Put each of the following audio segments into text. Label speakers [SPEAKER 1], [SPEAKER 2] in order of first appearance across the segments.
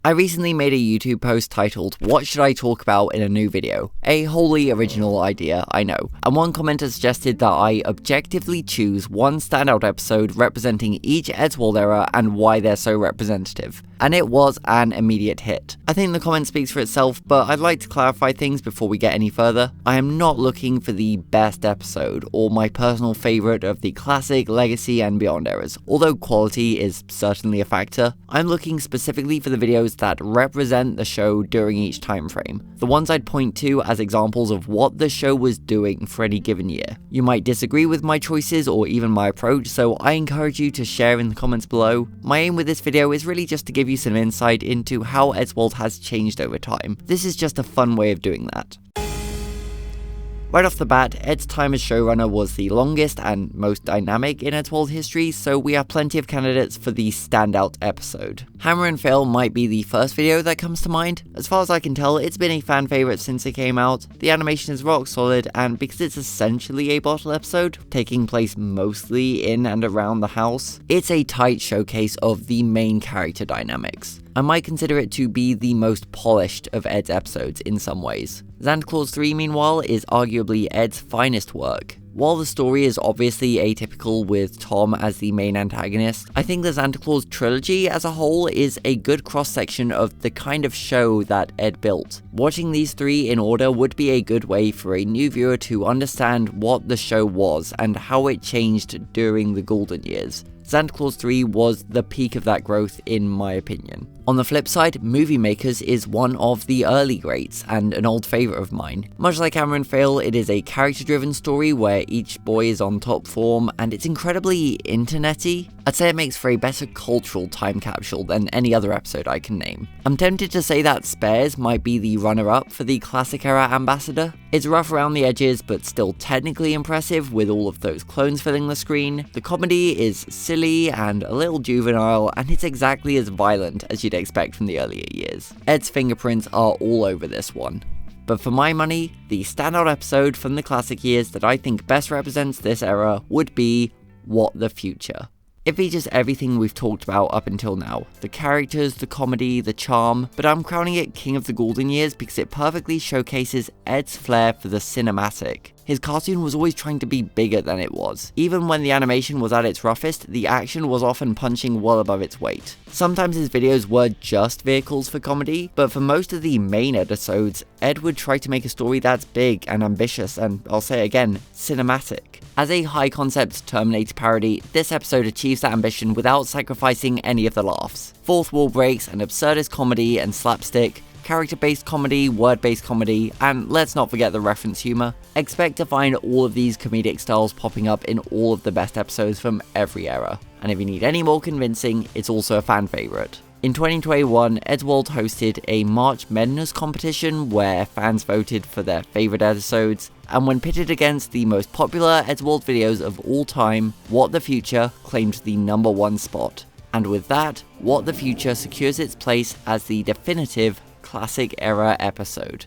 [SPEAKER 1] I recently made a YouTube post titled, "What should I talk about in a new video?" A wholly original idea, I know, and one commenter suggested that I objectively choose one standout episode representing each Eddsworld era and why they're so representative. And it was an immediate hit. I think the comment speaks for itself, but I'd like to clarify things before we get any further. I am not looking for the best episode, or my personal favourite of the classic, legacy, and beyond eras, although quality is certainly a factor. I'm looking specifically for the videos that represent the show during each time frame, the ones I'd point to as examples of what the show was doing for any given year. You might disagree with my choices or even my approach, so I encourage you to share in the comments below. My aim with this video is really just to give you some insight into how Eddsworld has changed over time. This is just a fun way of doing that. Right off the bat, Ed's time as showrunner was the longest and most dynamic in Eddsworld history, so we have plenty of candidates for the standout episode. Hammer and Fail might be the first video that comes to mind. As far as I can tell, it's been a fan favourite since it came out. The animation is rock solid, and because it's essentially a bottle episode, taking place mostly in and around the house, it's a tight showcase of the main character dynamics. I might consider it to be the most polished of Ed's episodes in some ways. Santa Claus 3, meanwhile, is arguably Ed's finest work. While the story is obviously atypical with Tom as the main antagonist, I think the Santa Claus trilogy as a whole is a good cross-section of the kind of show that Edd built. Watching these three in order would be a good way for a new viewer to understand what the show was and how it changed during the Goulden years. Santa Claus 3 was the peak of that growth in my opinion. On the flip side, Movie Makers is one of the early greats and an old favourite of mine. Much like Hammer and Fail, it is a character-driven story where each boy is on top form, and it's incredibly internet-y. I'd say it makes for a better cultural time capsule than any other episode I can name. I'm tempted to say that Spares might be the runner-up for the classic era ambassador. It's rough around the edges, but still technically impressive with all of those clones filling the screen. The comedy is silly and a little juvenile, and it's exactly as violent as you'd expect from the earlier years. Ed's fingerprints are all over this one. But for my money, the standout episode from the classic years that I think best represents this era would be What the Future. It features everything we've talked about up until now. The characters, the comedy, the charm, but I'm crowning it King of the Goulden years because it perfectly showcases Ed's flair for the cinematic. His cartoon was always trying to be bigger than it was. Even when the animation was at its roughest, the action was often punching well above its weight. Sometimes his videos were just vehicles for comedy, but for most of the main Eddisodes, Edd would try to make a story that's big and ambitious and, I'll say it again, cinematic. As a high-concept Terminator parody, this episode achieves that ambition without sacrificing any of the laughs. Fourth wall breaks and absurdist comedy and slapstick, character-based comedy, word-based comedy, and let's not forget the reference humour. Expect to find all of these comedic styles popping up in all of the best episodes from every era. And if you need any more convincing, it's also a fan favourite. In 2021, Eddsworld hosted a March Madness competition where fans voted for their favourite episodes, and when pitted against the most popular Eddsworld videos of all time, What the Future claimed the #1 spot. And with that, What the Future secures its place as the definitive classic era episode.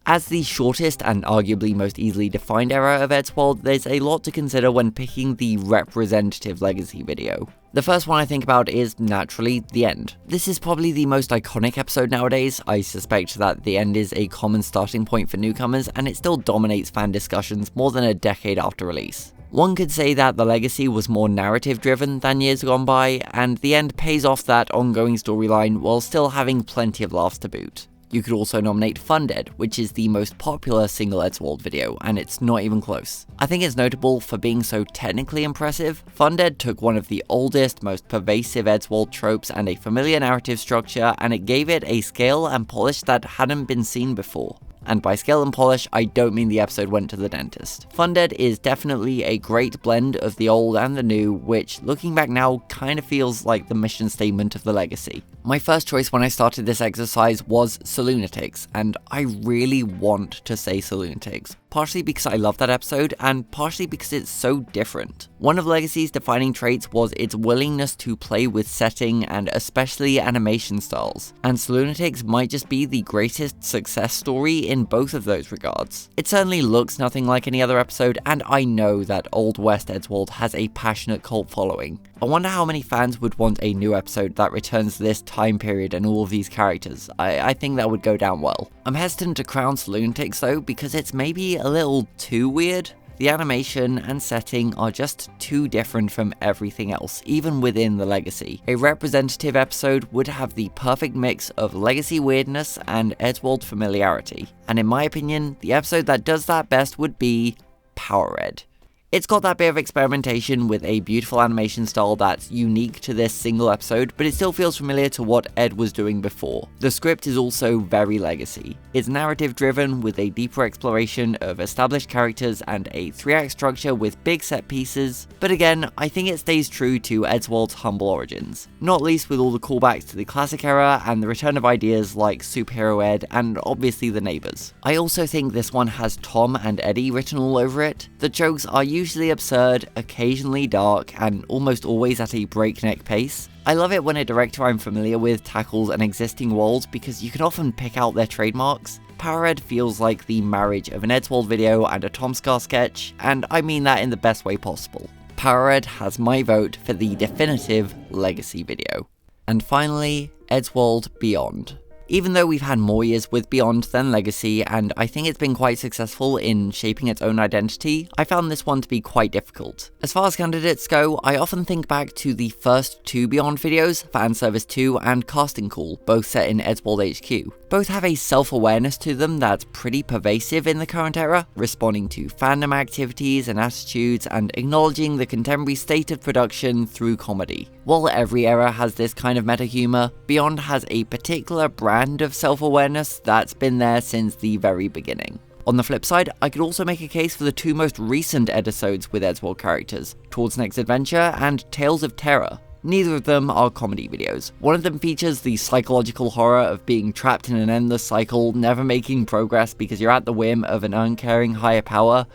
[SPEAKER 1] As the shortest and arguably most easily defined era of Eddsworld, there's a lot to consider when picking the representative legacy video. The first one I think about is, naturally, the end. This is probably the most iconic episode nowadays. I suspect that the end is a common starting point for newcomers, and it still dominates fan discussions more than a decade after release. One could say that the legacy was more narrative-driven than years gone by, and the end pays off that ongoing storyline while still having plenty of laughs to boot. You could also nominate Funded, which is the most popular single Eddsworld video, and it's not even close. I think it's notable for being so technically impressive. Funded took one of the oldest, most pervasive Eddsworld tropes and a familiar narrative structure, and it gave it a scale and polish that hadn't been seen before. And by scale and polish, I don't mean the episode went to the dentist. Funded is definitely a great blend of the old and the new, which, looking back now, kind of feels like the mission statement of the legacy. My first choice when I started this exercise was Salunatics, and I really want to say Salunatics. Partially because I love that episode, and partially because it's so different. One of Legacy's defining traits was its willingness to play with setting and especially animation styles, and Salunatics might just be the greatest success story in both of those regards. It certainly looks nothing like any other episode, and I know that Old West Eddsworld has a passionate cult following. I wonder how many fans would want a new episode that returns this time period and all of these characters. I think that would go down well. I'm hesitant to crown Lunatics though, because it's maybe a little too weird. The animation and setting are just too different from everything else, even within the Legacy. A representative episode would have the perfect mix of Legacy weirdness and Eddsworld familiarity. And in my opinion, the episode that does that best would be Power Edd. It's got that bit of experimentation with a beautiful animation style that's unique to this single episode, but it still feels familiar to what Edd was doing before. The script is also very Legacy. It's narrative driven with a deeper exploration of established characters and a 3-act structure with big set pieces, but again, I think it stays true to Eddsworld's humble origins, not least with all the callbacks to the classic era and the return of ideas like Superhero Edd and obviously the neighbours. I also think this one has Tom and Eddie written all over it. The jokes are usually absurd, occasionally dark, and almost always at a breakneck pace. I love it when a director I'm familiar with tackles an existing world because you can often pick out their trademarks. Power Edd feels like the marriage of an Eddsworld video and a Tomska sketch, and I mean that in the best way possible. Power Edd has my vote for the definitive Legacy video. And finally, Eddsworld Beyond. Even though we've had more years with Beyond than Legacy, and I think it's been quite successful in shaping its own identity, I found this one to be quite difficult. As far as candidates go, I often think back to the first 2 Beyond videos, Fanservice 2 and Casting Call, both set in Eddsworld HQ. Both have a self-awareness to them that's pretty pervasive in the current era, responding to fandom activities and attitudes and acknowledging the contemporary state of production through comedy. While every era has this kind of meta-humor, Beyond has a particular brand of self-awareness that's been there since the very beginning. On the flip side, I could also make a case for the 2 most recent Eddisodes with Eddsworld characters, Towards Next Adventure and Tales of Terror. Neither of them are comedy videos. One of them features the psychological horror of being trapped in an endless cycle, never making progress because you're at the whim of an uncaring higher power,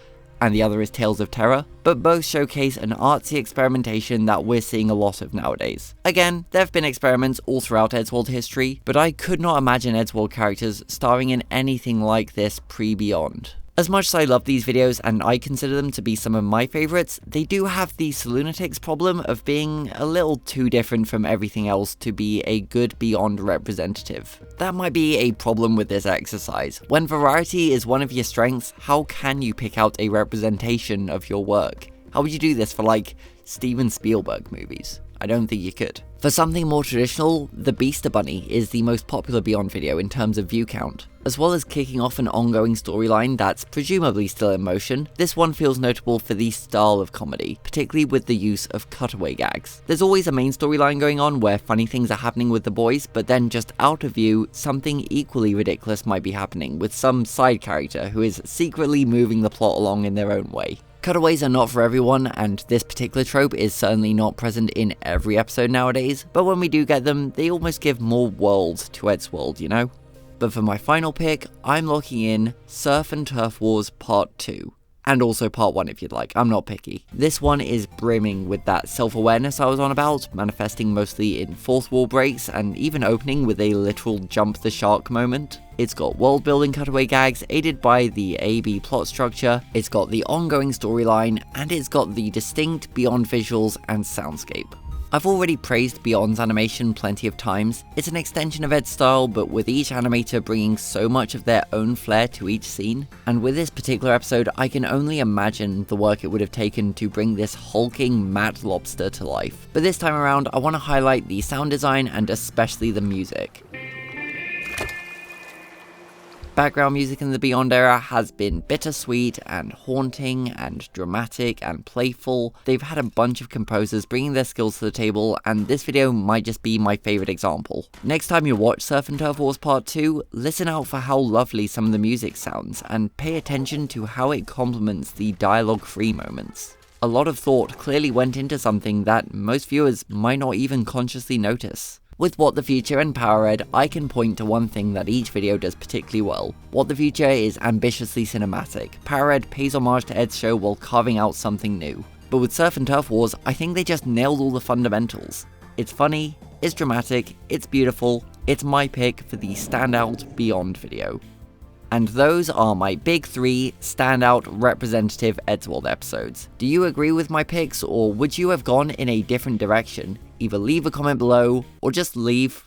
[SPEAKER 1] and the other is Tales of Terror, but both showcase an artsy experimentation that we're seeing a lot of nowadays. Again, there have been experiments all throughout Eddsworld history, but I could not imagine Eddsworld characters starring in anything like this pre-Beyond. As much as I love these videos and I consider them to be some of my favourites, they do have the Lunatics problem of being a little too different from everything else to be a good Beyond representative. That might be a problem with this exercise. When variety is one of your strengths, how can you pick out a representation of your work? How would you do this for like Steven Spielberg movies? I don't think you could. For something more traditional, The Beaster Bunny is the most popular Beyond video in terms of view count. As well as kicking off an ongoing storyline that's presumably still in motion, this one feels notable for the style of comedy, particularly with the use of cutaway gags. There's always a main storyline going on where funny things are happening with the boys, but then just out of view, something equally ridiculous might be happening with some side character who is secretly moving the plot along in their own way. Cutaways are not for everyone, and this particular trope is certainly not present in every episode nowadays, but when we do get them, they almost give more world to Eddsworld, you know? But for my final pick, I'm locking in Surf and Turf Wars Part 2. And also Part 1 if you'd like, I'm not picky. This one is brimming with that self-awareness I was on about, manifesting mostly in fourth wall breaks and even opening with a literal jump the shark moment. It's got world-building cutaway gags aided by the A-B plot structure, it's got the ongoing storyline, and it's got the distinct Beyond visuals and soundscape. I've already praised Beyond's animation plenty of times. It's an extension of Edd's style, but with each animator bringing so much of their own flair to each scene. And with this particular episode, I can only imagine the work it would have taken to bring this hulking Matt Lobster to life. But this time around, I want to highlight the sound design and especially the music. Background music in the Beyond era has been bittersweet and haunting and dramatic and playful. They've had a bunch of composers bringing their skills to the table, and this video might just be my favourite example. Next time you watch Surf and Turf Wars Part 2, listen out for how lovely some of the music sounds, and pay attention to how it complements the dialogue-free moments. A lot of thought clearly went into something that most viewers might not even consciously notice. With What the Future and Power Edd, I can point to one thing that each video does particularly well. What the Future is ambitiously cinematic. Power Edd pays homage to Edd's show while carving out something new. But with Surf and Turf Wars, I think they just nailed all the fundamentals. It's funny, it's dramatic, it's beautiful, it's my pick for the standout Beyond video. And those are my big 3 standout representative Eddsworld episodes. Do you agree with my picks, or would you have gone in a different direction? Either leave a comment below, or just leave